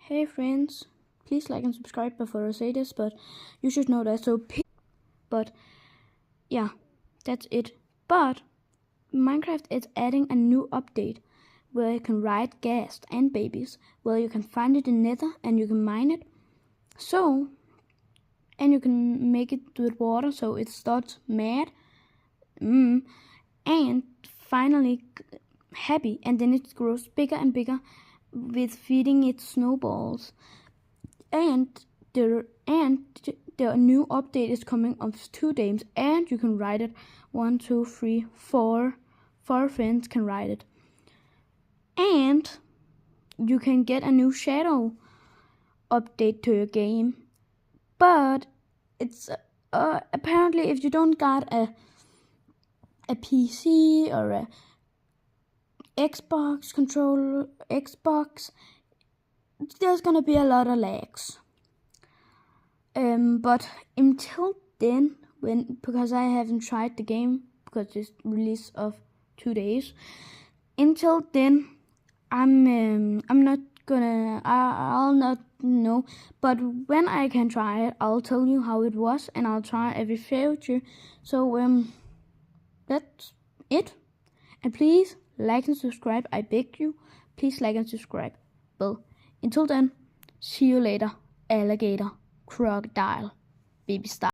Hey friends, please like and subscribe before I say this, but you should know that. But yeah, that's it. But Minecraft is adding a new update where you can ride ghast and babies, where you can find it in Nether and you can mine it. And you can make it with water so it starts mad. And finally happy, and then it grows bigger and bigger with feeding it snowballs. And the new update is coming of 2 days, and you can ride it 1, 2, 3, 4 friends can ride it. And you can get a new shadow update to your game, but it's apparently if you don't got a PC or a Xbox controller, there's gonna be a lot of lags. But until then, because I haven't tried the game because it's release of 2 days. Until then, I'm not gonna. I'll not know. But when I can try it, I'll tell you how it was, and I'll try every future. So that's it. And please like and subscribe. I beg you. Please like and subscribe. Well, until then, see you later, alligator, crocodile, baby star.